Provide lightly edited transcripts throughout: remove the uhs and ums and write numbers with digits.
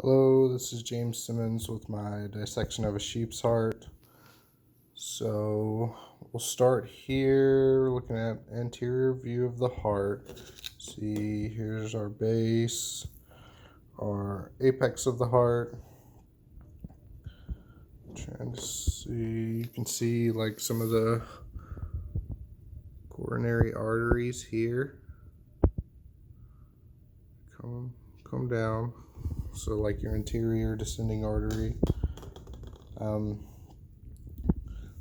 Hello, this is James Simmons with my dissection of a sheep's heart. So we'll start here looking at anterior view of the heart. See, here's our base, our apex of the heart. Trying to see, you can see like some of the coronary arteries here. Come down. So like your anterior descending artery.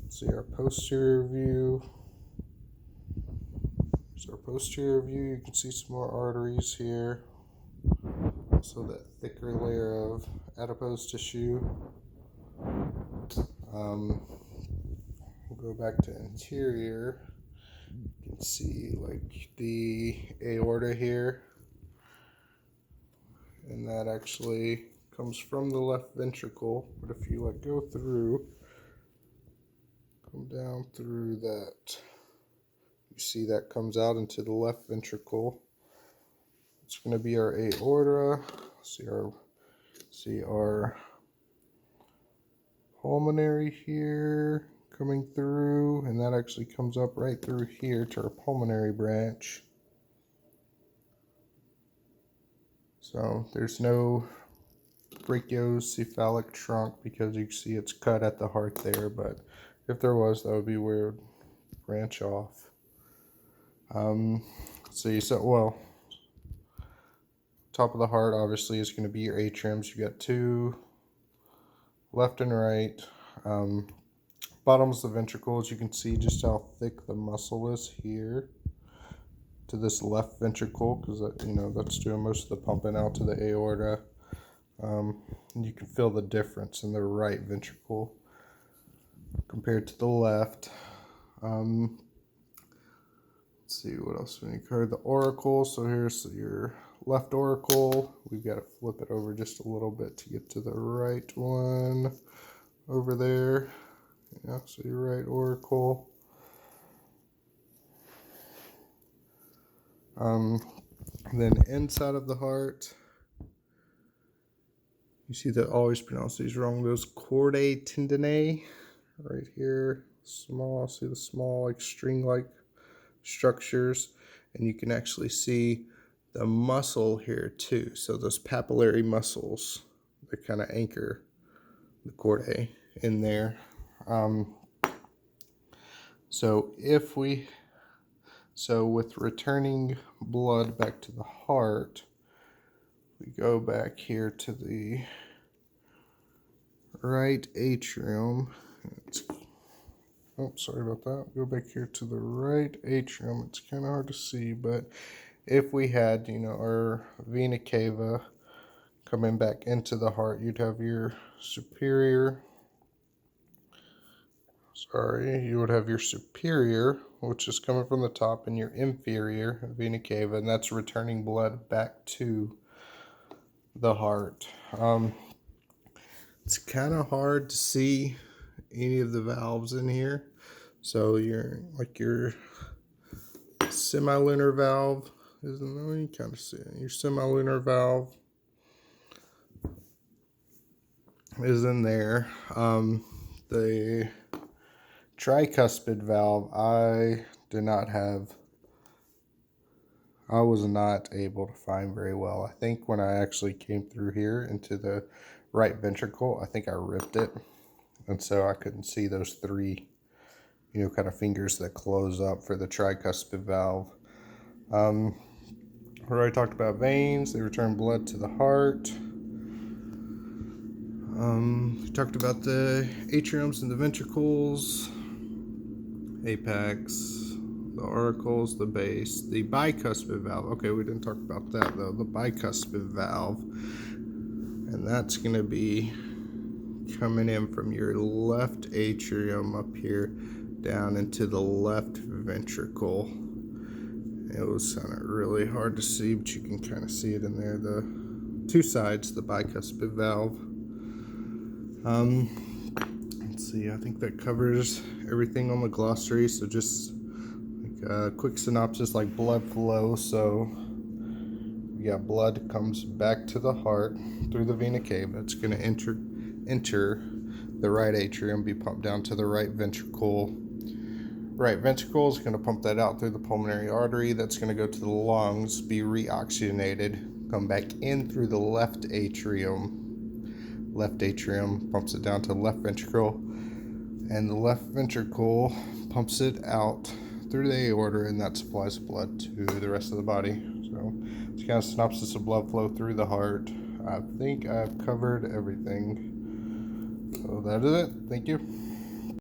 See our posterior view. So our posterior view, you can see some more arteries here. Also that thicker layer of adipose tissue. We'll go back to anterior. You can see like the aorta here. And that actually comes from the left ventricle. But if you go through, come down through that, you see that comes out into the left ventricle. It's going to be our aorta. See our pulmonary here coming through, and that actually comes up right through here to our pulmonary branch. So there's no brachiocephalic trunk because you can see it's cut at the heart there, but if there was, that would be where it would branch off. Top of the heart obviously is going to be your atriums. You got two, left and right. Bottom's the ventricles. You can see just how thick the muscle is here to this left ventricle, because that's doing most of the pumping out to the aorta. You can feel the difference in the right ventricle compared to the left. Let's see what else we need to cover. The auricle. So here's your left auricle. We've got to flip it over just a little bit to get to the right one over there. Yeah, so your right auricle. Then inside of the heart, you see that I always pronounce these wrong. Those chordae tendineae right here, small. See the small like string-like structures, and you can actually see the muscle here too. So those papillary muscles that kind of anchor the chordae in there. So with returning blood back to the heart, we go back here to the right atrium. Sorry about that. Go back here to the right atrium. It's kind of hard to see, but if we had, our vena cava coming back into the heart, you'd have your you would have your superior, which is coming from the top, and your inferior vena cava, and that's returning blood back to the heart. It's kind of hard to see any of the valves in here. So your semilunar valve is in there. You kind of see it. Your semilunar valve is in there. The tricuspid valve, I was not able to find very well. I think when I actually came through here into the right ventricle, I think I ripped it, and so I couldn't see those three kind of fingers that close up for the tricuspid valve. We already talked about veins. They return blood to the heart. We talked about the atriums and the ventricles, apex, the auricles, the base, the bicuspid valve. Okay, we didn't talk about that though. The bicuspid valve, and that's going to be coming in from your left atrium up here down into the left ventricle. It was kind of really hard to see, but you can kind of see it in there. The two sides, the bicuspid valve. Let's see, I think that covers everything on the glossary. So just like a quick synopsis, like blood flow. So yeah, blood comes back to the heart through the vena cava. It's going to enter the right atrium, be pumped down to the right ventricle. Right ventricle is going to pump that out through the pulmonary artery. That's going to go to the lungs, be reoxygenated, come back in through the left atrium. Left atrium pumps it down to the left ventricle, and the left ventricle pumps it out through the aorta, and that supplies blood to the rest of the body. So it's kind of synopsis of blood flow through the heart. I think I've covered everything. So that is it. Thank you.